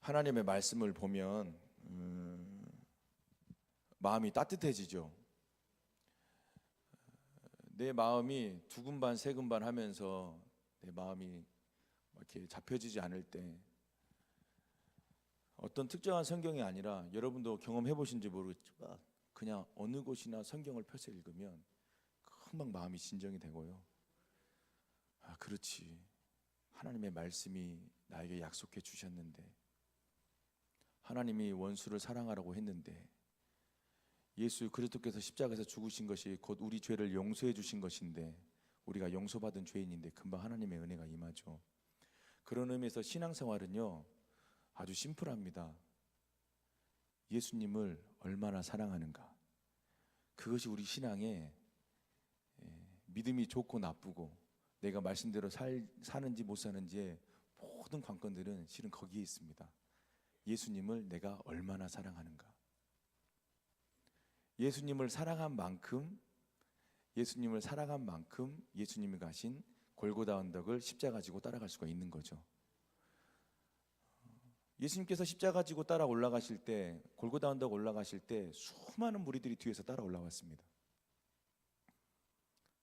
하나님의 말씀을 보면 마음이 따뜻해지죠. 내 마음이 두근반 세근반 하면서 내 마음이 이렇게 잡혀지지 않을 때, 어떤 특정한 성경이 아니라 여러분도 경험해 보신지 모르겠지만 그냥 어느 곳이나 성경을 펴서 읽으면 금방 마음이 진정이 되고요. 아, 그렇지, 하나님의 말씀이 나에게 약속해 주셨는데, 하나님이 원수를 사랑하라고 했는데, 예수 그리스도께서 십자가에서 죽으신 것이 곧 우리 죄를 용서해 주신 것인데, 우리가 용서받은 죄인인데 금방 하나님의 은혜가 임하죠. 그런 의미에서 신앙생활은요 아주 심플합니다. 예수님을 얼마나 사랑하는가, 그것이 우리 신앙의 믿음이 좋고 나쁘고 내가 말씀대로 사는지 못 사는지의 모든 관건들은 실은 거기에 있습니다. 예수님을 내가 얼마나 사랑하는가. 예수님을 사랑한 만큼 예수님이 가신 골고다 언덕을 십자가 지고 따라갈 수가 있는 거죠. 예수님께서 십자가 지고 따라 올라가실 때, 골고다 언덕 올라가실 때 수많은 무리들이 뒤에서 따라 올라왔습니다.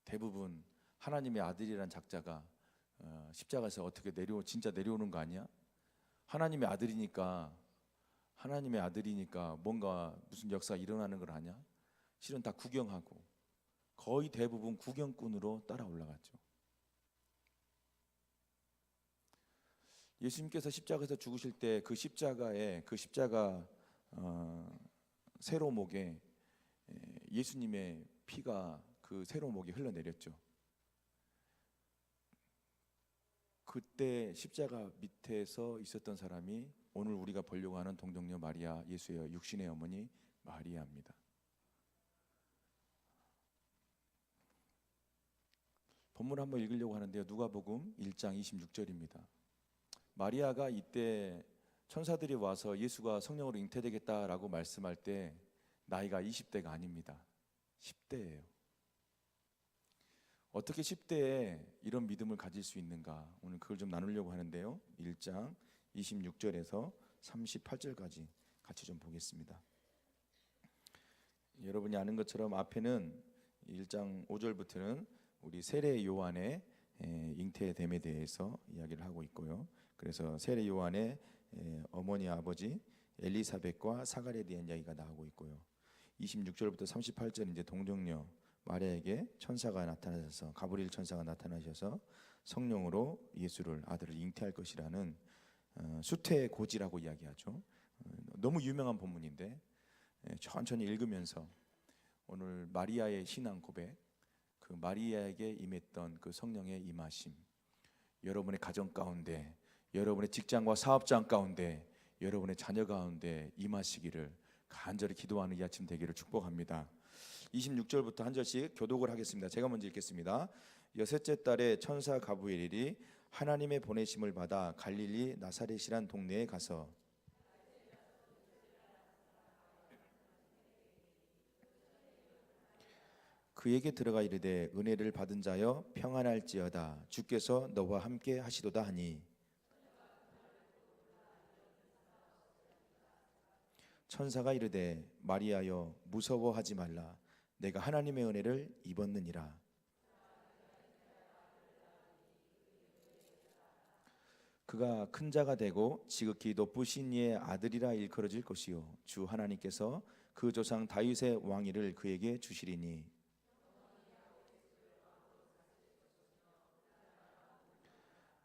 대부분 하나님의 아들이란 작자가 십자가에서 어떻게 진짜 내려오는 거 아니야? 하나님의 아들이니까 뭔가 무슨 역사가 일어나는 걸 아냐? 실은 다 구경하고 거의 대부분 구경꾼으로 따라 올라갔죠. 예수님께서 십자가에서 죽으실 때 그 십자가 세로목에 예수님의 피가 그 세로목에 흘러내렸죠. 그때 십자가 밑에서 있었던 사람이 오늘 우리가 보려고 하는 동정녀 마리아, 예수의 육신의 어머니 마리아입니다. 본문을 한번 읽으려고 하는데요, 누가복음 1장 26절입니다. 마리아가 이때 천사들이 와서 예수가 성령으로 잉태되겠다라고 말씀할 때 나이가 20대가 아닙니다. 10대예요. 어떻게 10대에 이런 믿음을 가질 수 있는가, 오늘 그걸 좀 나누려고 하는데요, 1장 26절에서 38절까지 같이 좀 보겠습니다. 여러분이 아는 것처럼 앞에는 1장 5절부터는 우리 세례 요한의 잉태됨에 대해서 이야기를 하고 있고요. 그래서 세례 요한의 어머니 아버지 엘리사벳과 사가랴에 대한 이야기가 나오고 있고요. 26절부터 38절은 이제 동정녀 마리아에게 천사가 나타나셔서, 가브리엘 천사가 나타나셔서 성령으로 아들을 잉태할 것이라는 수태의 고지라고 이야기하죠. 너무 유명한 본문인데 천천히 읽으면서 오늘 마리아의 신앙 고백, 그 마리아에게 임했던 그 성령의 임하심, 여러분의 가정 가운데, 여러분의 직장과 사업장 가운데, 여러분의 자녀 가운데 임하시기를 간절히 기도하는 이 아침 되기를 축복합니다. 26절부터 한 절씩 교독을 하겠습니다. 제가 먼저 읽겠습니다. 여섯째 달에 천사 가브리엘이 하나님의 보내심을 받아 갈릴리 나사렛이란 동네에 가서 그에게 들어가 이르되 은혜를 받은 자여 평안할지어다, 주께서 너와 함께 하시도다 하니, 천사가 이르되 마리아여 무서워하지 말라, 내가 하나님의 은혜를 입었느니라. 그가 큰 자가 되고 지극히 높으신 이의 아들이라 일컬어질 것이요 주 하나님께서 그 조상 다윗의 왕위를 그에게 주시리니,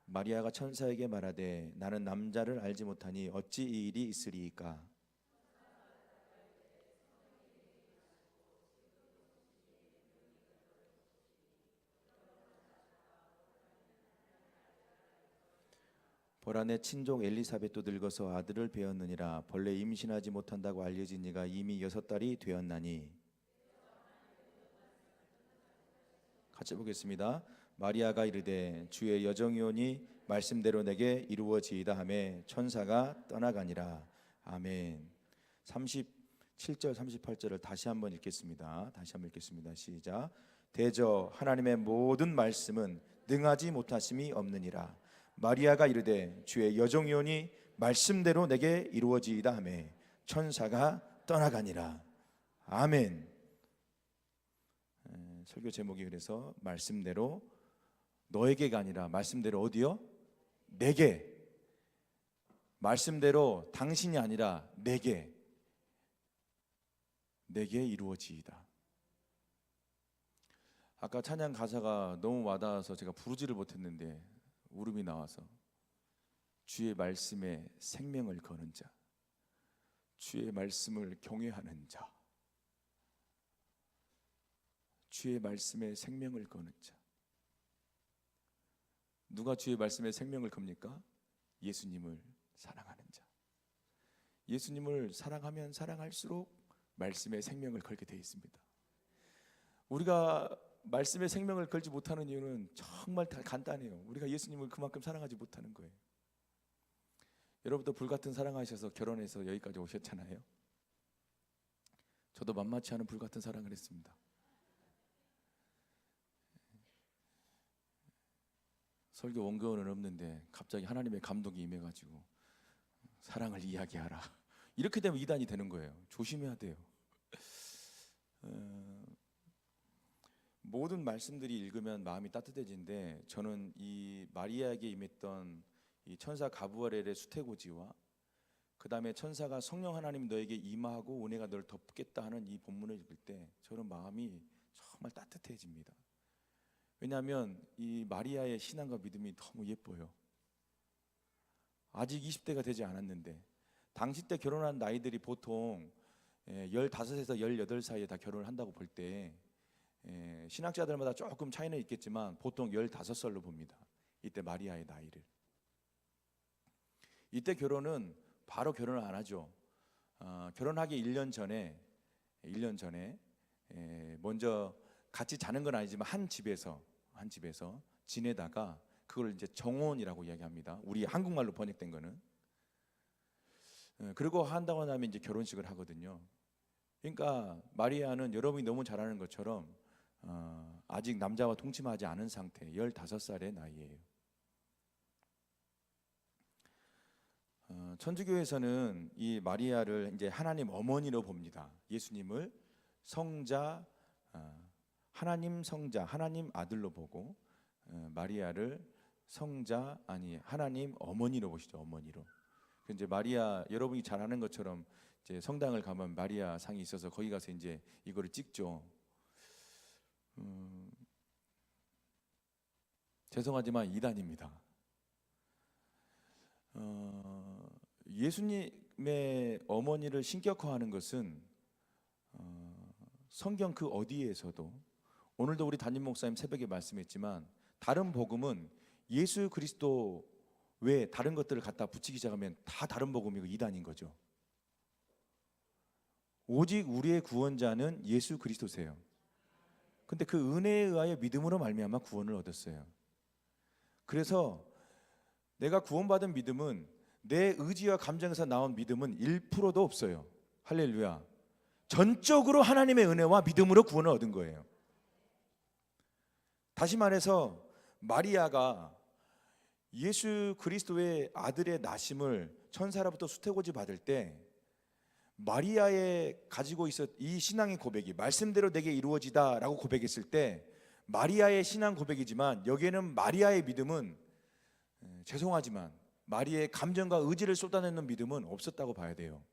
마리아가 천사에게 말하되 나는 남자를 알지 못하니 어찌 이 일이 있으리이까. 보라, 내 친족 엘리사벳도 늙어서 아들을 배었느니라. 본래 임신하지 못한다고 알려진 이가 이미 6달이 되었나니. 같이 보겠습니다. 마리아가 이르되 주의 여정이오니 말씀대로 내게 이루어지이다 하매 천사가 떠나가니라. 아멘. 37절 38절을 다시 한번 읽겠습니다. 시작. 대저 하나님의 모든 말씀은 능하지 못하심이 없느니라. 마리아가 이르되 주의 여종이오니 말씀대로 내게 이루어지이다 하매 천사가 떠나가니라. 아멘. 설교 제목이 그래서 말씀대로 너에게가 아니라 말씀대로 어디요? 내게. 말씀대로 당신이 아니라 내게 이루어지이다. 아까 찬양 가사가 너무 와닿아서 제가 부르지를 못했는데 울음이 나와서, 주의 말씀에 생명을 거는 자, 주의 말씀을 경외하는 자, 주의 말씀에 생명을 거는 자. 누가 주의 말씀에 생명을 겁니까? 예수님을 사랑하는 자. 예수님을 사랑하면 사랑할수록 말씀에 생명을 걸게 되어 있습니다. 우리가 말씀에 생명을 걸지 못하는 이유는 정말 다 간단해요. 우리가 예수님을 그만큼 사랑하지 못하는 거예요. 여러분도 불같은 사랑하셔서 결혼해서 여기까지 오셨잖아요. 저도 만만치 않은 불같은 사랑을 했습니다. 설교 원고는 없는데 갑자기 하나님의 감동이 임해가지고 사랑을 이야기하라. 이렇게 되면 이단이 되는 거예요. 조심해야 돼요. 모든 말씀들이 읽으면 마음이 따뜻해지는데, 저는 이 마리아에게 임했던 이 천사 가브리엘의 수태고지와 그 다음에 천사가 성령 하나님 너에게 임하고 은혜가 너를 덮겠다 하는 이 본문을 읽을 때 저는 마음이 정말 따뜻해집니다. 왜냐하면 이 마리아의 신앙과 믿음이 너무 예뻐요. 아직 20대가 되지 않았는데, 당시 때 결혼한 나이들이 보통 15에서 18 사이에 다 결혼을 한다고 볼 때, 신학자들마다 조금 차이는 있겠지만 보통 15살로 봅니다. 이때 마리아의 나이를. 이때 결혼은 바로 결혼을 안 하죠. 결혼하기 1년 전에 먼저 같이 자는 건 아니지만 한 집에서 지내다가, 그걸 이제 정혼이라고 이야기합니다. 우리 한국말로 번역된 거는. 그리고 한다고 하면 이제 결혼식을 하거든요. 그러니까 마리아는 여러분이 너무 잘 아는 것처럼 아직 남자와 동침하지 않은 상태, 15살의 나이예요. 천주교에서는 이 마리아를 이제 하나님 어머니로 봅니다. 예수님을 성자, 하나님 성자, 하나님 아들로 보고, 마리아를 성자, 아니 하나님 어머니로 보시죠. 어머니로. 이제 마리아, 여러분이 잘 아는 것처럼 이제 성당을 가면 마리아 상이 있어서 거기 가서 이제 이거를 찍죠. 죄송하지만 이단입니다. 예수님의 어머니를 신격화하는 것은 성경 그 어디에서도, 오늘도 우리 담임 목사님 새벽에 말씀했지만, 다른 복음은 예수 그리스도 외에 다른 것들을 갖다 붙이기 시작하면 다 다른 복음이고 이단인 거죠. 오직 우리의 구원자는 예수 그리스도세요. 근데 그 은혜에 의하여 믿음으로 말미암아 구원을 얻었어요. 그래서 내가 구원받은 믿음은, 내 의지와 감정에서 나온 믿음은 1%도 없어요. 할렐루야. 전적으로 하나님의 은혜와 믿음으로 구원을 얻은 거예요. 다시 말해서 마리아가 예수 그리스도의 아들의 나심을 천사로부터 수태고지 받을 때, 마리아의 가지고 있었 이 신앙의 고백이 말씀대로 내게 이루어지다 라고 고백했을 때, 마리아의 신앙 고백이지만 여기에는 마리아의 믿음은, 죄송하지만 마리아의 감정과 의지를 쏟아내는 믿음은 없었다고 봐야 돼요.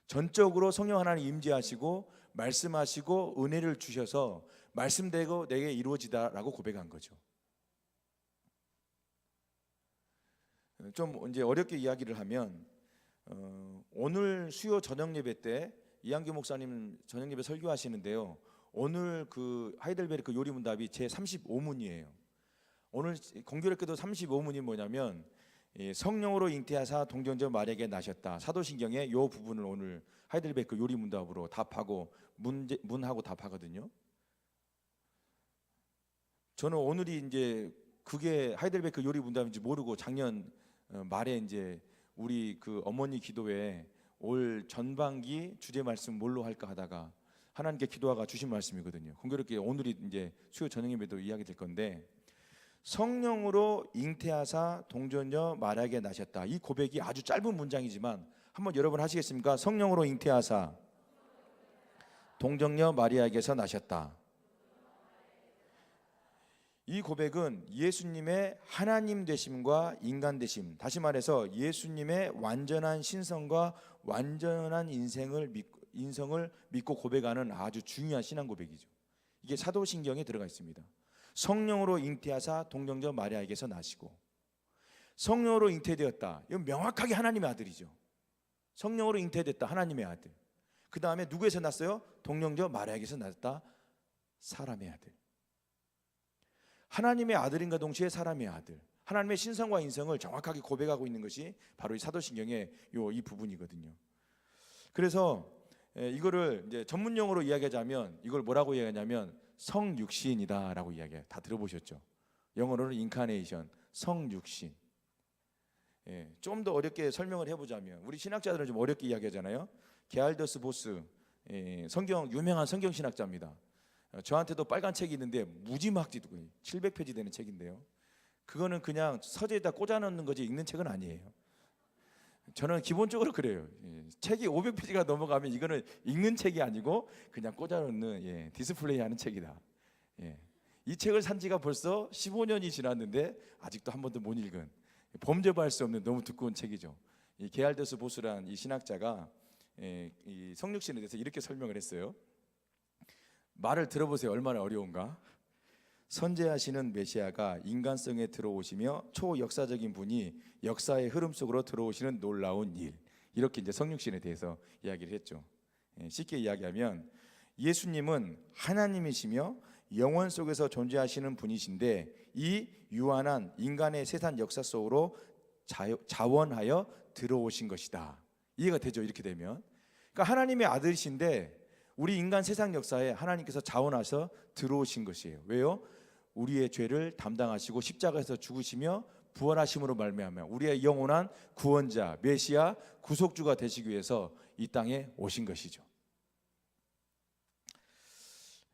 전적으로 성령 하나님 임재하시고 말씀하시고 은혜를 주셔서 말씀대로 내게 이루어지다 라고 고백한 거죠. 좀 이제 어렵게 이야기를 하면, 오늘 수요 저녁 예배 때 이한규 목사님 저녁 예배 설교하시는데요, 오늘 그 하이델베르크 요리문답이 제 35문이에요. 오늘 공교롭게도 35문이 뭐냐면, 성령으로 잉태하사 동정녀 마리아에게 나셨다. 사도신경의 요 부분을 오늘 하이델베르크 요리문답으로 답하고 문하고 답하거든요. 저는 오늘이 이제 그게 하이델베르크 요리문답인지 모르고 작년 말에 이제 우리 그 어머니 기도회 올 전반기 주제 말씀 뭘로 할까 하다가 하나님께 기도하가 주신 말씀이거든요. 공교롭게 오늘이 이제 수요 저녁 예배도 이야기 될 건데, 성령으로 잉태하사 동정녀 마리아에게 나셨다. 이 고백이 아주 짧은 문장이지만 한번 여러분 하시겠습니까? 성령으로 잉태하사 동정녀 마리아에게서 나셨다. 이 고백은 예수님의 하나님 되심과 인간 되심, 다시 말해서 예수님의 완전한 신성과 완전한 인성을 믿고 고백하는 아주 중요한 신앙 고백이죠. 이게 사도신경에 들어가 있습니다. 성령으로 잉태하사 동정녀 마리아에게서 나시고, 성령으로 잉태되었다. 이건 명확하게 하나님의 아들이죠. 성령으로 잉태됐다. 하나님의 아들. 그 다음에 누구에서 났어요? 동정녀 마리아에게서 났다. 사람의 아들. 하나님의 아들인가 동시에 사람의 아들, 하나님의 신성과 인성을 정확하게 고백하고 있는 것이 바로 이 사도신경의 이 부분이거든요. 그래서 이거를 이제 전문용어로 이야기하자면 이걸 뭐라고 이야기하냐면 성육신이다라고 이야기해요. 다 들어보셨죠? 영어로는 인카네이션, 성육신. 좀 더 어렵게 설명을 해보자면, 우리 신학자들은 좀 어렵게 이야기하잖아요. 게알더스 보스, 유명한 성경 신학자입니다. 저한테도 빨간 책이 있는데 무지막지 700페이지 되는 책인데요, 그거는 그냥 서재에다 꽂아놓는 거지 읽는 책은 아니에요. 저는 기본적으로 그래요. 책이 500페이지가 넘어가면 이거는 읽는 책이 아니고 그냥 꽂아놓는 디스플레이하는 책이다. 이 책을 산 지가 벌써 15년이 지났는데 아직도 한 번도 못 읽은, 범접할 수 없는 너무 두꺼운 책이죠. 이 게알더스 보스란 이 신학자가 이 성육신에 대해서 이렇게 설명을 했어요. 말을 들어보세요. 얼마나 어려운가. 선재하시는 메시아가 인간성에 들어오시며 초역사적인 분이 역사의 흐름 속으로 들어오시는 놀라운 일, 이렇게 이제 성육신에 대해서 이야기를 했죠. 쉽게 이야기하면 예수님은 하나님이시며 영원 속에서 존재하시는 분이신데, 이 유한한 인간의 세상 역사 속으로 자원하여 들어오신 것이다. 이해가 되죠? 이렇게 되면, 그러니까 하나님의 아들이신데 우리 인간 세상 역사에 하나님께서 자원하셔 들어오신 것이에요. 왜요? 우리의 죄를 담당하시고 십자가에서 죽으시며 부활하심으로 말미암아 우리의 영원한 구원자, 메시아, 구속주가 되시기 위해서 이 땅에 오신 것이죠.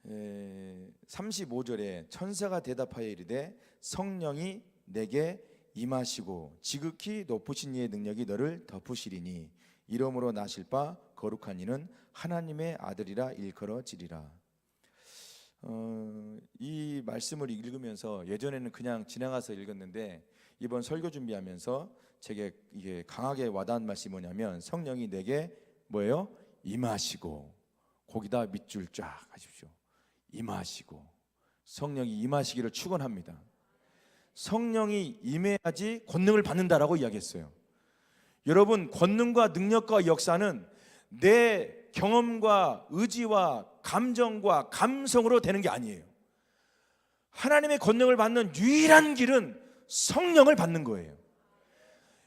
35절에 천사가 대답하여 이르되 성령이 내게 임하시고 지극히 높으신 이의 능력이 너를 덮으시리니 이러므로 나실 바 거룩한 이는 하나님의 아들이라 일컬어지리라. 이 말씀을 읽으면서 예전에는 그냥 지나가서 읽었는데 이번 설교 준비하면서 제게 이게 강하게 와닿은 말씀이 뭐냐면, 성령이 내게 뭐예요? 임하시고, 거기다 밑줄 쫙 하십시오. 임하시고, 성령이 임하시기를 축원합니다. 성령이 임해야지 권능을 받는다라고 이야기했어요. 여러분, 권능과 능력과 역사는 내 경험과 의지와 감정과 감성으로 되는 게 아니에요. 하나님의 권능을 받는 유일한 길은 성령을 받는 거예요.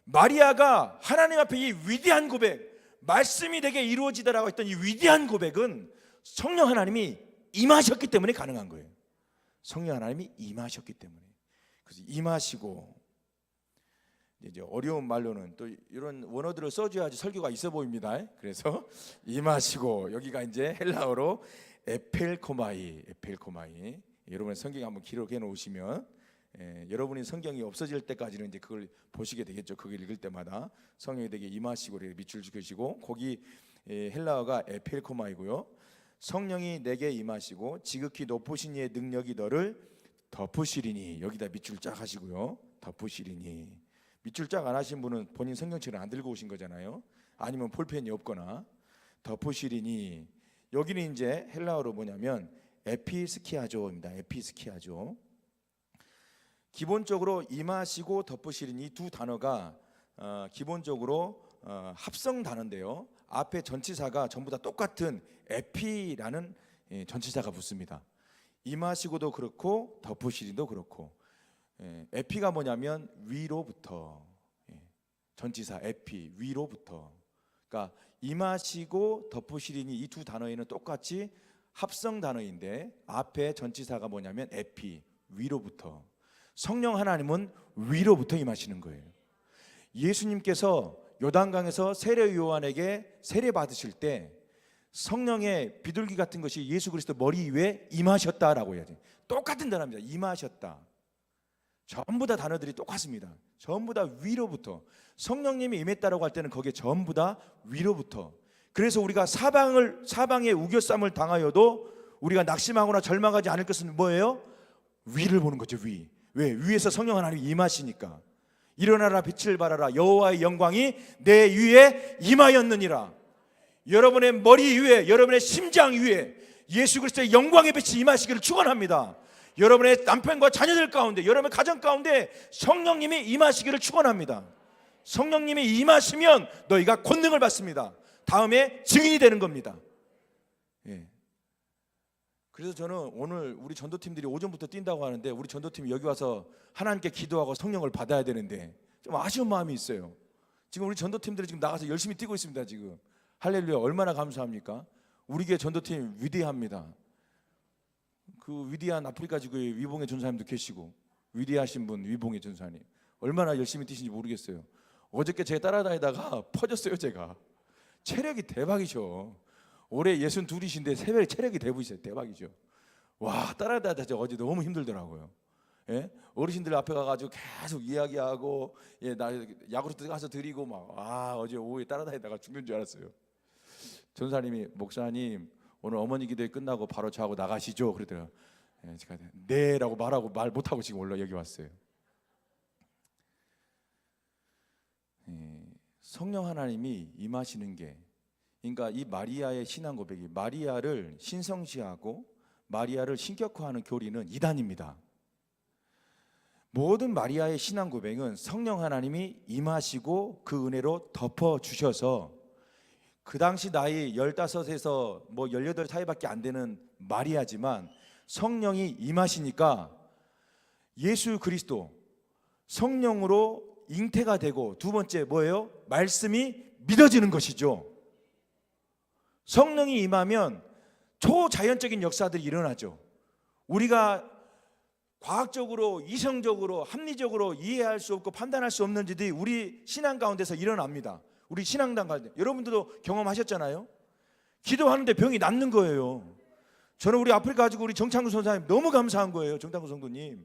마리아가 하나님 앞에 이 위대한 고백, 말씀이 되게 이루어지다라고 했던 이 위대한 고백은 성령 하나님이 임하셨기 때문에 가능한 거예요. 성령 하나님이 임하셨기 때문에. 그래서 임하시고, 이제 어려운 말로는 또 이런 원어들을 써줘야지 설교가 있어 보입니다. 그래서 임하시고, 여기가 이제 헬라어로 에펠코마이. 여러분 성경 한번 기록해 놓으시면 여러분이 성경이 없어질 때까지는 이제 그걸 보시게 되겠죠. 그걸 읽을 때마다 성령이 되게 임하시고 밑줄 그으시고, 거기 헬라어가 에펠코마이고요. 성령이 내게 임하시고 지극히 높으신 이의 능력이 너를 덮으시리니, 여기다 밑줄 쫙 하시고요. 덮으시리니. 밑줄 쫙 안 하신 분은 본인 성경책을 안 들고 오신 거잖아요. 아니면 볼펜이 없거나. 덮으시리니, 여기는 이제 헬라어로 뭐냐면 에피스키아조입니다. 에피스키아조. 기본적으로 임하시고 덮으시리니 두 단어가 기본적으로 합성 단어인데요, 앞에 전치사가 전부 다 똑같은 에피라는 전치사가 붙습니다. 임하시고도 그렇고 덮으시리도 그렇고. 에피가 뭐냐면 위로부터, 전치사 에피, 위로부터. 그러니까 임하시고 덮으시리니 이 두 단어에는 똑같이 합성 단어인데 앞에 전치사가 뭐냐면 에피, 위로부터. 성령 하나님은 위로부터 임하시는 거예요. 예수님께서 요단강에서 세례 요한에게 세례 받으실 때 성령의 비둘기 같은 것이 예수 그리스도 머리 위에 임하셨다라고 해야지. 똑같은 단어입니다. 임하셨다. 전부 다 단어들이 똑같습니다. 전부 다 위로부터. 성령님이 임했다라고 할 때는 거기에 전부 다 위로부터. 그래서 우리가 사방에 우겨쌈을 당하여도 우리가 낙심하거나 절망하지 않을 것은 뭐예요? 위를 보는 거죠. 위. 왜? 위에서 성령 하나님이 임하시니까. 일어나라 빛을 발하라 여호와의 영광이 내 위에 임하였느니라. 여러분의 머리 위에, 여러분의 심장 위에 예수 그리스도의 영광의 빛이 임하시기를 축원합니다. 여러분의 남편과 자녀들 가운데, 여러분의 가정 가운데 성령님이 임하시기를 축원합니다. 성령님이 임하시면 너희가 권능을 받습니다. 다음에 증인이 되는 겁니다. 예. 그래서 저는 오늘 우리 전도팀들이 오전부터 뛴다고 하는데 우리 전도팀이 여기 와서 하나님께 기도하고 성령을 받아야 되는데 좀 아쉬운 마음이 있어요. 지금 우리 전도팀들이 지금 나가서 열심히 뛰고 있습니다. 지금 할렐루야. 얼마나 감사합니까? 우리 교회 전도팀 위대합니다. 그 위대한 아프리카 지구의 위봉의 전사님도 계시고 위대하신 분 위봉의 전사님 얼마나 열심히 뛰신지 모르겠어요. 어저께 제가 따라다니다가 퍼졌어요. 제가 체력이 대박이죠. 올해 62이신데 새벽에 체력이 대박이죠. 와, 따라다니다 어제 너무 힘들더라고요. 예? 어르신들 앞에 가가지고 계속 이야기하고 나 야구르트 가서 드리고 막 어제 오후에 따라다니다가 죽는 줄 알았어요. 전사님이 목사님 오늘 어머니 기도회 끝나고 바로 저하고 나가시죠? 그러더라고요. 제가 네라고 말 못하고 지금 올라 여기 왔어요. 성령 하나님이 임하시는 게, 그러니까 이 마리아의 신앙 고백이 마리아를 신성시하고 마리아를 신격화하는 교리는 이단입니다. 모든 마리아의 신앙 고백은 성령 하나님이 임하시고 그 은혜로 덮어주셔서 그 당시 나이 15에서 18 사이밖에 안 되는 마리아지만 성령이 임하시니까 예수 그리스도 성령으로 잉태가 되고 두 번째 뭐예요? 말씀이 믿어지는 것이죠. 성령이 임하면 초자연적인 역사들이 일어나죠. 우리가 과학적으로, 이성적으로, 합리적으로 이해할 수 없고 판단할 수 없는 일들이 우리 신앙 가운데서 일어납니다. 우리 신앙당 가운데 여러분들도 경험하셨잖아요. 기도하는데 병이 낫는 거예요. 저는 우리 아프리카 가지고 우리 정창구 선사님 너무 감사한 거예요. 정창구 성도님.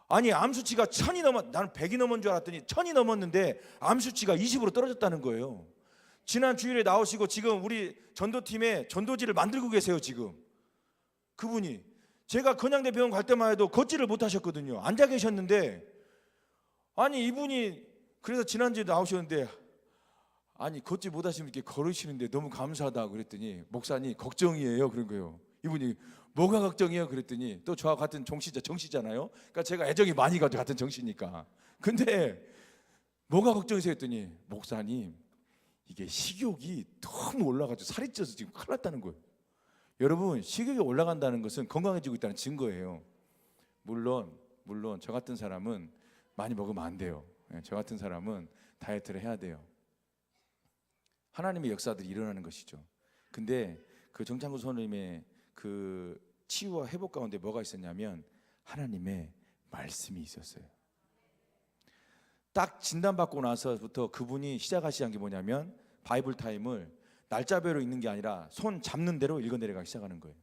아니 암수치가 1000이 나는 100이 넘은 줄 알았더니 1000이 넘었는데 암수치가 20으로 떨어졌다는 거예요. 지난 주일에 나오시고 지금 우리 전도팀에 전도지를 만들고 계세요. 지금 그분이 제가 건양대 병원 갈 때만 해도 걷지를 못하셨거든요. 앉아 계셨는데 아니 이분이 그래서 지난주에 나오셨는데 아니 걷지 못하시면 이렇게 걸으시는데 너무 감사하다 그랬더니 목사님 걱정이에요 그런 거예요. 이분이 뭐가 걱정이에요 그랬더니 또 저와 같은 정씨잖아요. 그러니까 제가 애정이 많이 가죠. 같은 정씨니까. 근데 뭐가 걱정이세요 했더니 목사님 이게 식욕이 너무 올라가지고 살이 쪄서 지금 큰일 났다는 거예요. 여러분 식욕이 올라간다는 것은 건강해지고 있다는 증거예요. 물론 저 같은 사람은 많이 먹으면 안 돼요. 저 같은 사람은 다이어트를 해야 돼요. 하나님의 역사들이 일어나는 것이죠. 근데 그 정창구 선생님의 그 치유와 회복 가운데 뭐가 있었냐면 하나님의 말씀이 있었어요. 딱 진단받고 나서부터 그분이 시작하신 게 뭐냐면 바이블 타임을 날짜별로 읽는 게 아니라 손 잡는 대로 읽어내려가기 시작하는 거예요.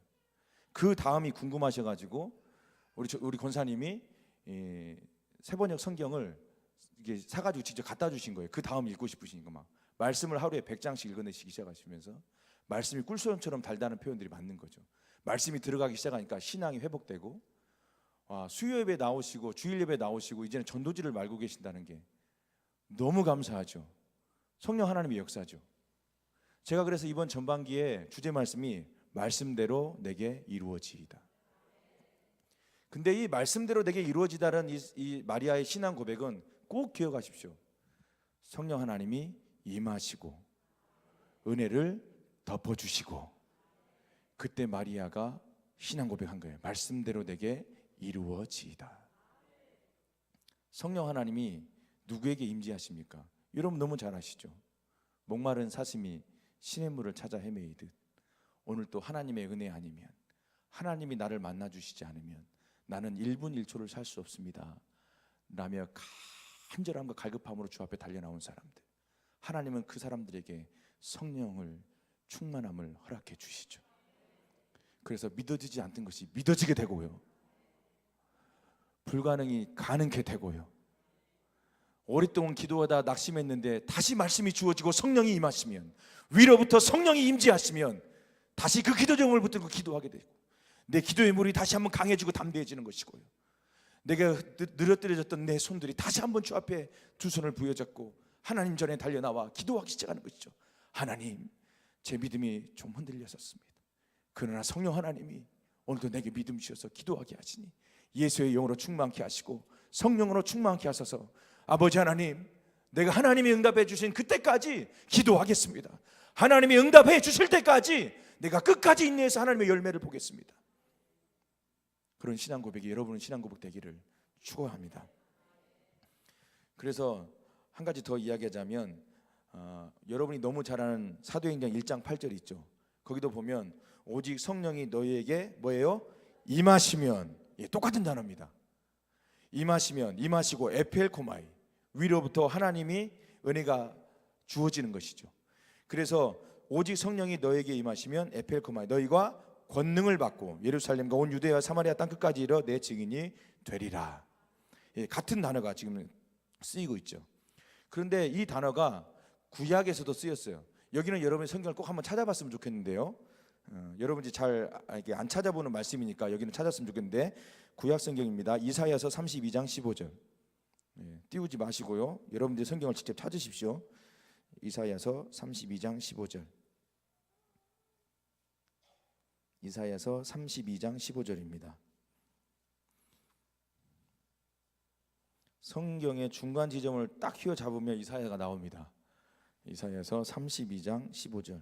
그 다음이 궁금하셔가지고 우리 권사님이 세번역 성경을 이게 사가지고 직접 갖다 주신 거예요. 그 다음 읽고 싶으시니까 막 말씀을 하루에 100장씩 읽어내시기 시작하시면서 말씀이 꿀소금처럼 달다는 표현들이 맞는 거죠. 말씀이 들어가기 시작하니까 신앙이 회복되고 수요 예배 나오시고 주일 예배 나오시고 이제는 전도지를 말고 계신다는 게 너무 감사하죠. 성령 하나님의 역사죠. 제가 그래서 이번 전반기에 주제 말씀이 말씀대로 내게 이루어지이다. 근데 이 말씀대로 내게 이루어지다는 이 마리아의 신앙 고백은 꼭 기억하십시오. 성령 하나님이 임하시고 은혜를 덮어주시고 그때 마리아가 신앙 고백한 거예요. 말씀대로 내게 이루어지이다. 성령 하나님이 누구에게 임재하십니까? 여러분 너무 잘 아시죠? 목마른 사슴이 시냇물을 찾아 헤매이듯 오늘 또 하나님의 은혜 아니면 하나님이 나를 만나주시지 않으면 나는 1분 1초를 살 수 없습니다 라며 간절함과 갈급함으로 주 앞에 달려나온 사람들, 하나님은 그 사람들에게 성령을 충만함을 허락해 주시죠. 그래서 믿어지지 않던 것이 믿어지게 되고요, 불가능이 가능케 되고요. 오랫동안 기도하다 낙심했는데 다시 말씀이 주어지고 성령이 임하시면, 위로부터 성령이 임재하시면 다시 그 기도 제목을 붙들고 기도하게 되고, 내 기도의 물이 다시 한번 강해지고 담대해지는 것이고요. 내가 늘어뜨려졌던 내 손들이 다시 한번 주 앞에 두 손을 부여잡고 하나님 전에 달려나와 기도하기 시작하는 것이죠. 하나님, 제 믿음이 좀 흔들렸었습니다. 그러나 성령 하나님이 오늘도 내게 믿음 주셔서 기도하게 하시니 예수의 영으로 충만케 하시고 성령으로 충만케 하셔서 아버지 하나님, 내가 하나님이 응답해 주신 그때까지 기도하겠습니다. 하나님이 응답해 주실 때까지 내가 끝까지 인내해서 하나님의 열매를 보겠습니다. 그런 신앙 고백이 여러분의 신앙 고백 되기를 축원합니다. 그래서 한 가지 더 이야기하자면, 여러분이 너무 잘 아는 사도행전 1장 8절 있죠. 거기도 보면 오직 성령이 너희에게 뭐예요? 임하시면, 똑같은 단어입니다. 임하시면, 임하시고 에펠코마이, 위로부터 하나님이 은혜가 주어지는 것이죠. 그래서 오직 성령이 너에게 임하시면 에펠코마이, 너희가 권능을 받고 예루살렘과 온 유대와 사마리아 땅 끝까지 이르러 내 증인이 되리라. 같은 단어가 지금 쓰이고 있죠. 그런데 이 단어가 구약에서도 쓰였어요. 여기는 여러분이 성경을 꼭 한번 찾아봤으면 좋겠는데요. 여러분이 잘 안 찾아보는 말씀이니까 여기는 찾았으면 좋겠는데, 구약 성경입니다. 이사야서 32장 15절. 띄우지 마시고요, 여러분들이 성경을 직접 찾으십시오. 이사야서 32장 15절. 이사야서 32장 15절입니다. 성경의 중간 지점을 딱 휘어잡으면 이사야가 나옵니다. 이사야서 32장 15절.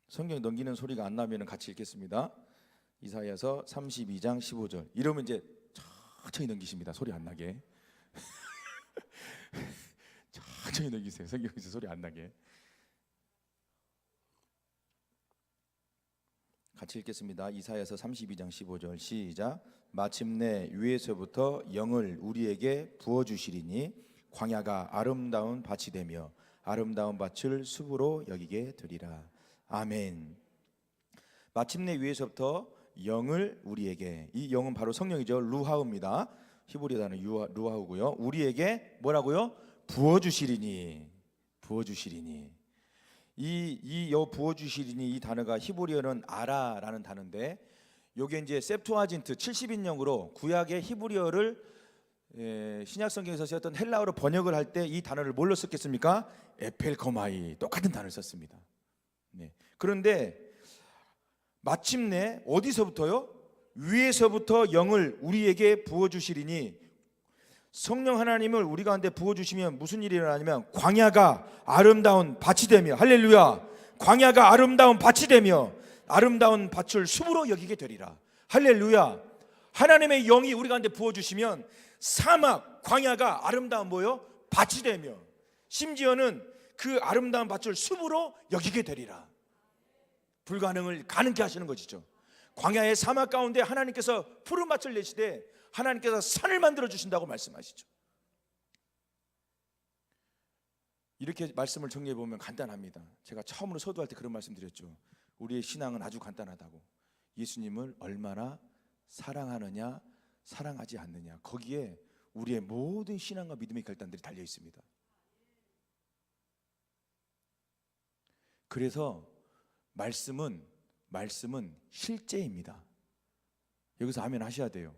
성경 넘기는 소리가 안 나면 같이 읽겠습니다. 이사야서 32장 15절. 이러면 이제 천천히 넘기십니다. 소리 안 나게. 천천히 넘기세요. 성경에서 소리 안 나게. 같이 읽겠습니다. 이사야서 32장 15절 시작. 마침내 위에서부터 영을 우리에게 부어주시리니 광야가 아름다운 밭이 되며 아름다운 밭을 숲으로 여기게 되리라. 아멘. 마침내 위에서부터 영을 우리에게, 이 영은 바로 성령이죠. 루하우입니다. 히브리 단어 루하우고요. 우리에게 뭐라고요? 부어주시리니. 부어주시리니. 이 부어주시리니, 이 단어가 히브리어는 아라라는 단어인데, 요게 이제 셉투아진트 70인용으로 구약의 히브리어를 신약 성경에서 쓰였던 헬라어로 번역을 할 때 이 단어를 뭘로 썼겠습니까? 에펠코마이, 똑같은 단어를 썼습니다. 네. 그런데 마침내 어디서부터요? 위에서부터 영을 우리에게 부어주시리니, 성령 하나님을 우리 가운데 부어주시면 무슨 일이 일어나냐면 광야가 아름다운 밭이 되며, 할렐루야, 광야가 아름다운 밭이 되며 아름다운 밭을 숲으로 여기게 되리라. 할렐루야. 하나님의 영이 우리 가운데 부어주시면 사막, 광야가 아름다운 뭐요? 밭이 되며, 심지어는 그 아름다운 밭을 숲으로 여기게 되리라. 불가능을 가능케 하시는 것이죠. 광야의 사막 가운데 하나님께서 푸른 밭을 내시되 하나님께서 산을 만들어 주신다고 말씀하시죠. 이렇게 말씀을 정리해 보면 간단합니다. 제가 처음으로 서두할 때 그런 말씀 드렸죠. 우리의 신앙은 아주 간단하다고. 예수님을 얼마나 사랑하느냐, 사랑하지 않느냐, 거기에 우리의 모든 신앙과 믿음의 결단들이 달려 있습니다. 그래서 말씀은 실제입니다. 여기서 아멘 하셔야 돼요.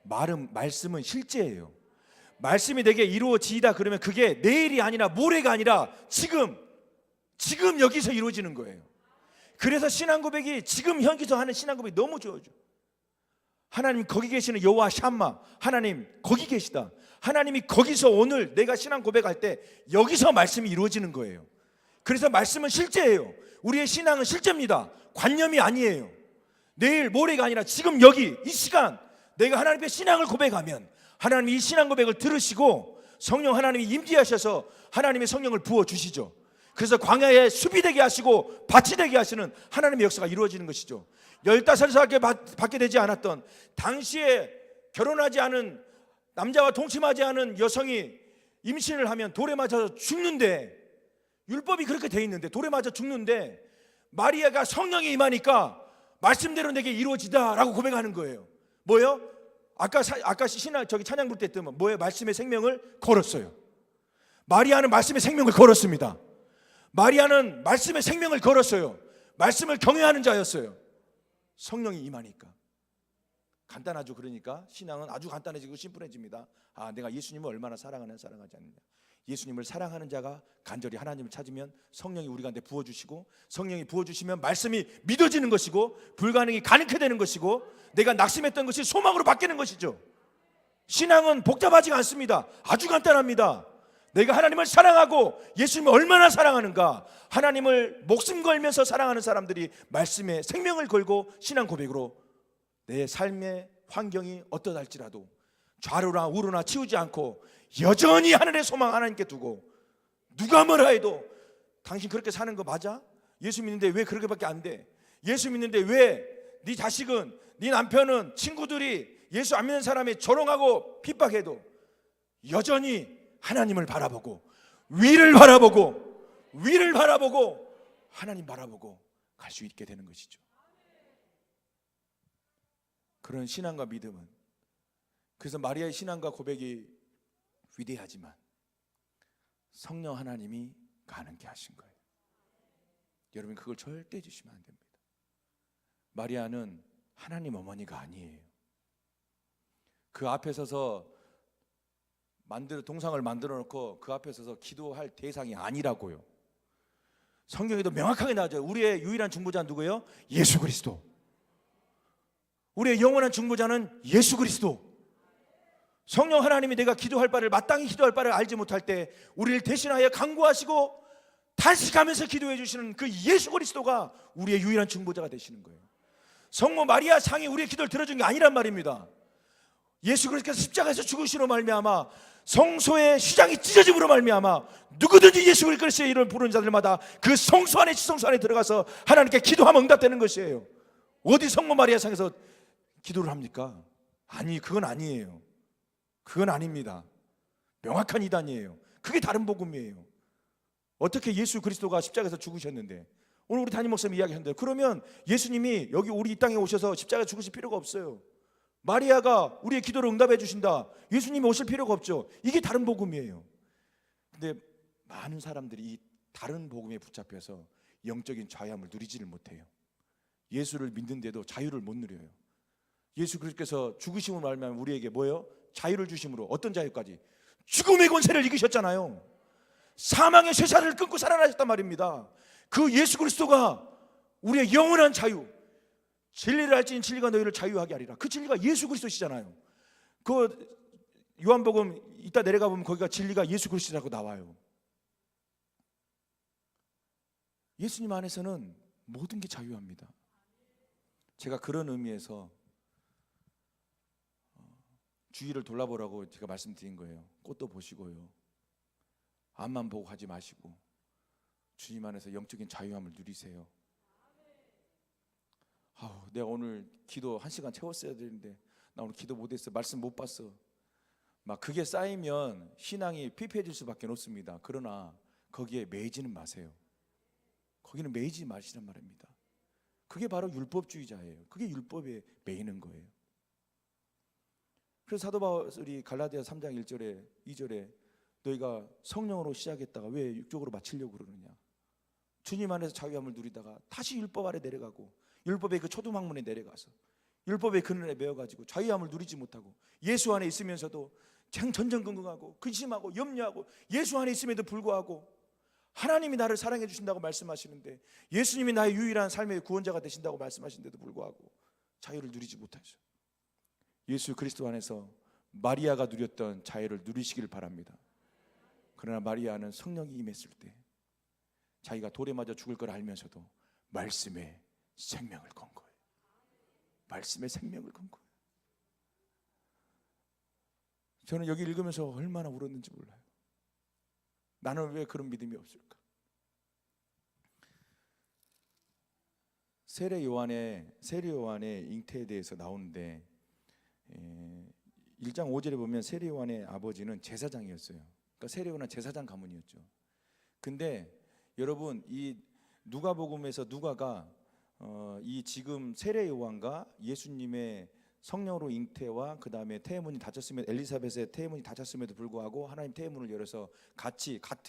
말씀은 실제예요. 말씀이 내게 이루어지다 그러면 그게 내일이 아니라 모레가 아니라 지금 여기서 이루어지는 거예요. 그래서 신앙 고백이 지금 여기서 하는 신앙 고백이 너무 좋아요. 하나님 거기 계시는 여호와 샴마, 하나님 거기 계시다. 하나님이 거기서 오늘 내가 신앙 고백할 때 여기서 말씀이 이루어지는 거예요. 그래서 말씀은 실제예요. 우리의 신앙은 실제입니다. 관념이 아니에요. 내일 모레가 아니라 지금 여기 이 시간 내가 하나님의 신앙을 고백하면 하나님이 이 신앙 고백을 들으시고 성령 하나님이 임재하셔서 하나님의 성령을 부어주시죠. 그래서 광야에 숲이 되게 하시고 밭이 되게 하시는 하나님의 역사가 이루어지는 것이죠. 15살밖에 받게 되지 않았던, 당시에 결혼하지 않은, 남자와 동침하지 않은 여성이 임신을 하면 돌에 맞아서 죽는데, 율법이 그렇게 돼 있는데 돌에 맞아 죽는데, 마리아가 성령이 임하니까 말씀대로 내게 이루어지다라고 고백하는 거예요. 뭐예요? 아까 찬양 부를 때 했더만 뭐예요? 말씀의 생명을 걸었어요. 마리아는 말씀의 생명을 걸었습니다. 마리아는 말씀의 생명을 걸었어요. 말씀을 경외하는 자였어요. 성령이 임하니까 간단하죠. 그러니까 신앙은 아주 간단해지고 심플해집니다. 내가 예수님을 얼마나 사랑하지 않느냐. 예수님을 사랑하는 자가 간절히 하나님을 찾으면 성령이 우리 가운데 부어주시고, 성령이 부어주시면 말씀이 믿어지는 것이고, 불가능이 가능케 되는 것이고, 내가 낙심했던 것이 소망으로 바뀌는 것이죠. 신앙은 복잡하지 않습니다. 아주 간단합니다. 내가 하나님을 사랑하고 예수님을 얼마나 사랑하는가, 하나님을 목숨 걸면서 사랑하는 사람들이 말씀에 생명을 걸고 신앙 고백으로 내 삶의 환경이 어떠다 할지라도 좌로나 우로나 치우지 않고 여전히 하늘의 소망 하나님께 두고, 누가 뭐라 해도 당신 그렇게 사는 거 맞아? 예수 믿는데 왜 그렇게밖에 안 돼? 예수 믿는데 왜 네 자식은, 네 남편은, 친구들이 예수 안 믿는 사람이 조롱하고 핍박해도 여전히 하나님을 바라보고 위를 바라보고 하나님 바라보고 갈 수 있게 되는 것이죠. 그런 신앙과 믿음은, 그래서 마리아의 신앙과 고백이 위대하지만 성령 하나님이 가능케 하신 거예요. 여러분, 그걸 절대 잊으시면 안 됩니다. 마리아는 하나님 어머니가 아니에요. 그 앞에 서서 동상을 만들어 놓고 그 앞에 서서 기도할 대상이 아니라고요. 성경에도 명확하게 나와요. 우리의 유일한 중보자는 누구예요? 예수 그리스도. 우리의 영원한 중보자는 예수 그리스도. 성령 하나님이 내가 기도할 바를, 마땅히 기도할 바를 알지 못할 때 우리를 대신하여 간구하시고 탄식하면서 기도해 주시는 그 예수 그리스도가 우리의 유일한 중보자가 되시는 거예요. 성모 마리아 상이 우리의 기도를 들어준 게 아니란 말입니다. 예수 그리스도께서 십자가에서 죽으시로 말미암아 성소의 휘장이 찢어짐으로 말미암아 누구든지 예수 그리스도의 이름을 부르는 자들마다 그 성소 안에, 지성소 안에 들어가서 하나님께 기도하면 응답되는 것이에요. 어디 성모 마리아 상에서 기도를 합니까? 그건 아니에요. 그건 아닙니다. 명확한 이단이에요. 그게 다른 복음이에요. 어떻게 예수 그리스도가 십자가에서 죽으셨는데, 오늘 우리 담임 목사님 이야기했는데, 그러면 예수님이 여기 우리 이 땅에 오셔서 십자가에 죽으실 필요가 없어요. 마리아가 우리의 기도를 응답해 주신다. 예수님이 오실 필요가 없죠. 이게 다른 복음이에요. 근데 많은 사람들이 이 다른 복음에 붙잡혀서 영적인 자유함을 누리지를 못해요. 예수를 믿는데도 자유를 못 누려요. 예수 그리스도께서 죽으심을 말하면 우리에게 뭐예요? 자유를 주심으로, 어떤 자유까지? 죽음의 권세를 이기셨잖아요. 사망의 쇠사를 끊고 살아나셨단 말입니다. 그 예수 그리스도가 우리의 영원한 자유, 진리를 알지니 진리가 너희를 자유하게 하리라. 그 진리가 예수 그리스도시잖아요. 그 요한복음 이따 내려가 보면 거기가 진리가 예수 그리스도라고 나와요. 예수님 안에서는 모든 게 자유합니다. 제가 그런 의미에서 주위를 돌아보라고 제가 말씀드린 거예요. 꽃도 보시고요, 앞만 보고 가지 마시고 주님 안에서 영적인 자유함을 누리세요. 내가 오늘 기도 1시간 채웠어야 되는데 나 오늘 기도 못했어, 말씀 못 봤어, 막 그게 쌓이면 신앙이 피폐해질 수밖에 없습니다. 그러나 거기에 매이지는 마세요. 거기는 매이지 마시란 말입니다. 그게 바로 율법주의자예요. 그게 율법에 매이는 거예요. 그래서 사도 바울이 갈라디아 3장 1절에 2절에 너희가 성령으로 시작했다가 왜 육적으로 마치려고 그러느냐, 주님 안에서 자유함을 누리다가 다시 율법 아래 내려가고 율법의 그 초두막문에 내려가서 율법의 그늘에 매어가지고 자유함을 누리지 못하고 예수 안에 있으면서도 전전긍긍하고 근심하고 염려하고 예수 안에 있음에도 불구하고 하나님이 나를 사랑해 주신다고 말씀하시는데, 예수님이 나의 유일한 삶의 구원자가 되신다고 말씀하시는데도 불구하고 자유를 누리지 못하죠. 예수 그리스도 안에서 마리아가 누렸던 자유를 누리시길 바랍니다. 그러나 마리아는 성령이 임했을 때 자기가 돌에 맞아 죽을 걸 알면서도 말씀에 생명을 건 거예요. 말씀에 생명을 건 거예요. 저는 여기 읽으면서 얼마나 울었는지 몰라요. 나는 왜 그런 믿음이 없을까? 세례 요한의 잉태에 대해서 나오는데 1장 5절에 보면 세례 요한의 아버지는 제사장이었어요. 그러니까 세례 요한은 제사장 가문이었죠. 근데 여러분, 이 누가복음에서 누가가 이 지금 세례 요한과 예수님의 성령으로 잉태와 그 다음에 태문이 닫혔으면 엘리사벳의 태문이 닫혔음에도 불구하고 하나님 태문을 열어서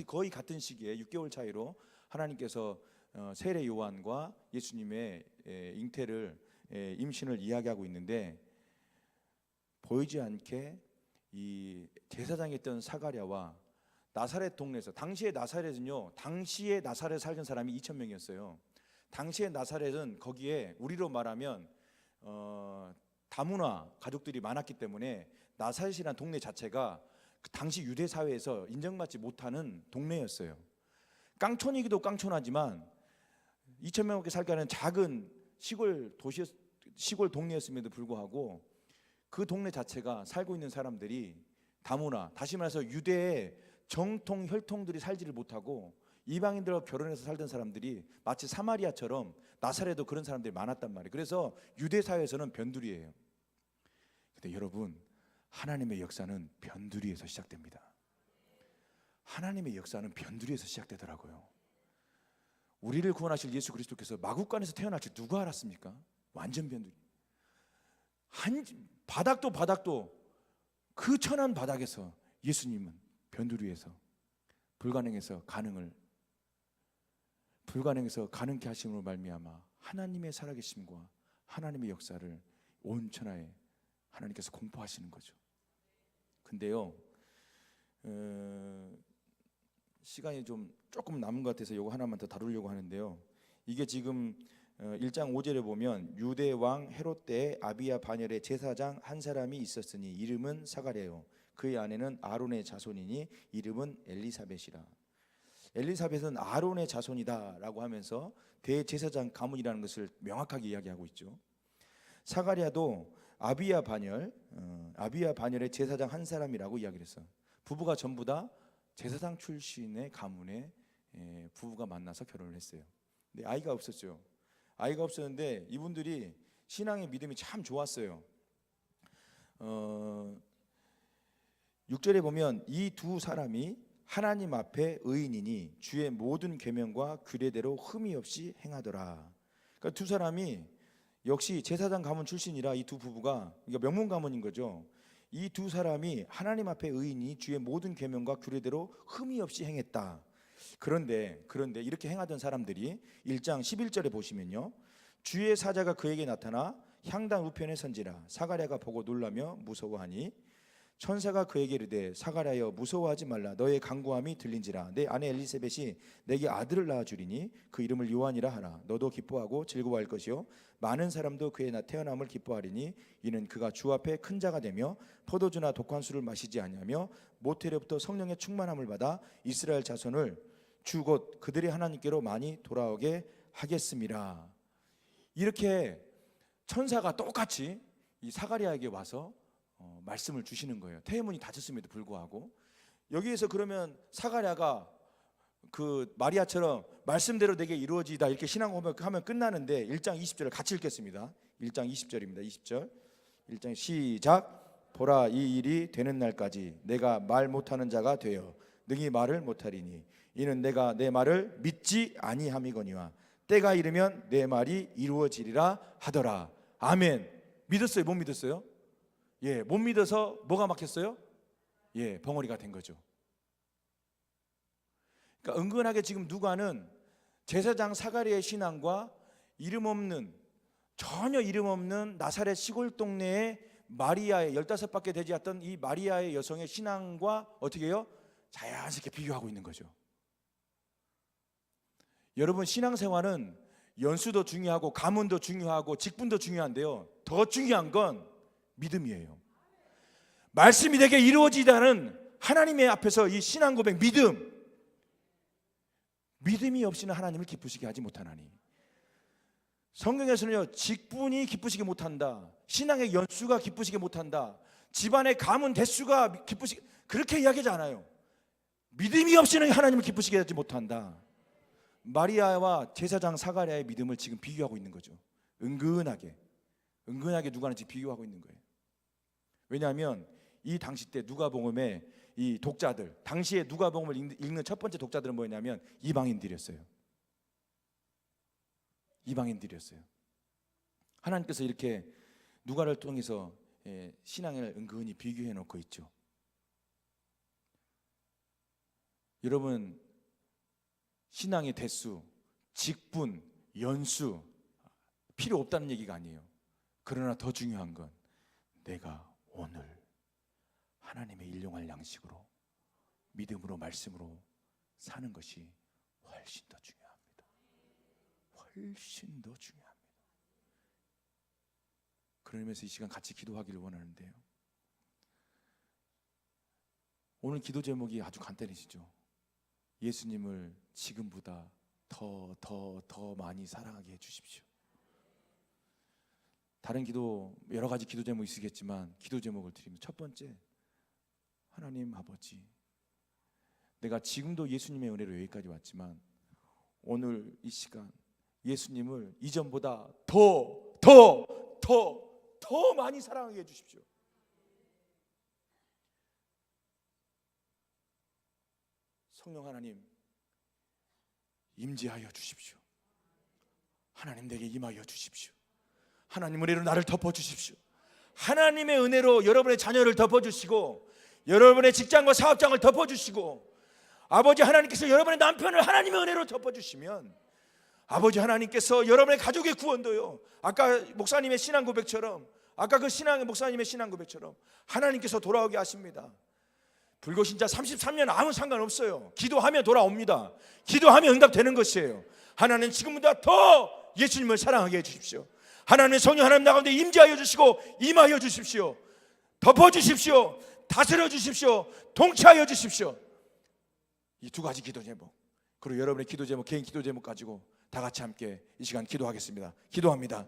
거의 같은 시기에 6개월 차이로 하나님께서 세례 요한과 예수님의 잉태를 임신을 이야기하고 있는데, 보이지 않게 이 제사장이었던 사가랴와 나사렛 동네에서, 당시의 나사렛은요, 당시에 나사렛 살던 사람이 2,000명이었어요. 당시의 나사렛은 거기에 우리로 말하면 다문화 가족들이 많았기 때문에 나사렛이라는 동네 자체가 그 당시 유대 사회에서 인정받지 못하는 동네였어요. 깡촌이기도 깡촌하지만 2,000명밖에 살지 않은 작은 시골 도시, 시골 동네였음에도 불구하고 그 동네 자체가 살고 있는 사람들이 다문화, 다시 말해서 유대의 정통 혈통들이 살지를 못하고 이방인들과 결혼해서 살던 사람들이 마치 사마리아처럼 나사렛도 그런 사람들이 많았단 말이에요. 그래서 유대 사회에서는 변두리예요. 근데 여러분, 하나님의 역사는 변두리에서 시작됩니다. 하나님의 역사는 변두리에서 시작되더라고요. 우리를 구원하실 예수 그리스도께서 마국간에서 태어날 줄 누가 알았습니까? 완전 변두리. 바닥도 그 천한 바닥에서 예수님은 변두리에서 불가능해서 가능케 하심으로 말미암아 하나님의 살아계심과 하나님의 역사를 온 천하에 하나님께서 공포하시는 거죠. 근데요, 시간이 조금 남은 것 같아서 이거 하나만 더 다루려고 하는데요. 이게 지금 1장 5절에 보면 유대 왕 헤롯 때에 아비야 반열에 제사장 한 사람이 있었으니 이름은 사가랴요 그의 아내는 아론의 자손이니 이름은 엘리사벳이라. 엘리사벳은 아론의 자손이다라고 하면서 대제사장 가문이라는 것을 명확하게 이야기하고 있죠. 사가랴도 아비야 반열의 제사장 한 사람이라고 이야기를 했어. 부부가 전부 다 제사장 출신의 가문에 부부가 만나서 결혼을 했어요. 근데 아이가 없었죠. 아이가 없었는데 이분들이 신앙의 믿음이 참 좋았어요. 6절에 보면 이 두 사람이 하나님 앞에 의인이니 주의 모든 계명과 규례대로 흠이 없이 행하더라. 그러니까 두 사람이 역시 제사장 가문 출신이라 이 두 부부가, 그러니까 명문 가문인 거죠. 이 두 사람이 하나님 앞에 의인이 주의 모든 계명과 규례대로 흠이 없이 행했다. 그런데 이렇게 행하던 사람들이 1장 11절에 보시면요, 주의 사자가 그에게 나타나 향단 우편에 선지라. 사가랴가 보고 놀라며 무서워하니 천사가 그에게 이르되 사가랴여 무서워하지 말라. 너의 간구함이 들린지라. 내 아내 엘리사벳이 내게 아들을 낳아 주리니 그 이름을 요한이라 하라. 너도 기뻐하고 즐거워할 것이요 많은 사람도 그의 태어남을 기뻐하리니 이는 그가 주 앞에 큰 자가 되며 포도주나 독한 술을 마시지 아니하며 모태로부터 성령의 충만함을 받아 이스라엘 자손을 주 곧 그들의 하나님께로 많이 돌아오게 하겠음이라. 이렇게 천사가 똑같이 이 사가랴에게 와서 말씀을 주시는 거예요. 태문이 닫혔음에도 불구하고. 여기에서 그러면 사가랴가 그 마리아처럼 말씀대로 내게 이루어지다 이렇게 신앙 고백하면 끝나는데 1장 20절을 같이 읽겠습니다. 1장 20절입니다. 20절 1장 시작. 보라, 이 일이 되는 날까지 내가 말 못하는 자가 되어 능히 말을 못하리니 이는 내가 내 말을 믿지 아니함이거니와 때가 이르면 내 말이 이루어지리라 하더라. 아멘. 믿었어요? 못 믿었어요? 못 믿어서 뭐가 막혔어요? 벙어리가 된 거죠. 그러니까 은근하게 지금 누가는 제사장 사가랴의 신앙과 전혀 이름 없는 나사렛 시골 동네의 마리아의 15밖에 되지 않던 이 마리아의 여성의 신앙과 어떻게 해요? 자연스럽게 비교하고 있는 거죠. 여러분, 신앙생활은 연수도 중요하고 가문도 중요하고 직분도 중요한데요, 더 중요한 건 믿음이에요. 말씀이 되게 이루어지다는 하나님의 앞에서 이 신앙 고백, 믿음이 없이는 하나님을 기쁘시게 하지 못하나니. 성경에서는요, 직분이 기쁘시게 못한다, 신앙의 연수가 기쁘시게 못한다, 집안의 가문 대수가 기쁘시게, 그렇게 이야기하지 않아요. 믿음이 없이는 하나님을 기쁘시게 하지 못한다. 마리아와 제사장 사가랴의 믿음을 지금 비교하고 있는 거죠. 은근하게 누가는 지금 비교하고 있는 거예요. 왜냐하면 이 당시 때 누가복음의 이 독자들, 당시에 누가복음을 읽는 첫 번째 독자들은 뭐였냐면 이방인들이었어요. 이방인들이었어요. 하나님께서 이렇게 누가를 통해서 신앙을 은근히 비교해 놓고 있죠. 여러분, 신앙의 대수, 직분, 연수 필요 없다는 얘기가 아니에요. 그러나 더 중요한 건 내가 오늘 하나님의 일용할 양식으로 믿음으로 말씀으로 사는 것이 훨씬 더 중요합니다. 훨씬 더 중요합니다. 그러면서 이 시간 같이 기도하기를 원하는데요, 오늘 기도 제목이 아주 간단해지죠. 예수님을 지금보다 더 많이 사랑하게 해주십시오. 다른 기도, 여러 가지 기도 제목이 있겠지만 기도 제목을 드립니다. 첫 번째, 하나님 아버지, 내가 지금도 예수님의 은혜로 여기까지 왔지만 오늘 이 시간 예수님을 이전보다 더 많이 사랑하게 해주십시오. 성령 하나님, 임재하여 주십시오. 하나님, 내게 임하여 주십시오. 하나님 은혜로 나를 덮어주십시오. 하나님의 은혜로 여러분의 자녀를 덮어주시고, 여러분의 직장과 사업장을 덮어주시고, 아버지 하나님께서 여러분의 남편을 하나님의 은혜로 덮어주시면, 아버지 하나님께서 여러분의 가족의 구원도요, 아까 목사님의 신앙 고백처럼, 아까 그 목사님의 신앙 고백처럼 하나님께서 돌아오게 하십니다. 불교신자 33년 아무 상관없어요. 기도하면 돌아옵니다. 기도하면 응답되는 것이에요. 하나님 지금보다 더 예수님을 사랑하게 해주십시오. 하나님의 성령 하나님 나가운데 임재하여 주시고 임하여 주십시오. 덮어주십시오. 다스려 주십시오. 통치하여 주십시오. 이 두 가지 기도 제목, 그리고 여러분의 기도 제목, 개인 기도 제목 가지고 다 같이 함께 이 시간 기도하겠습니다. 기도합니다.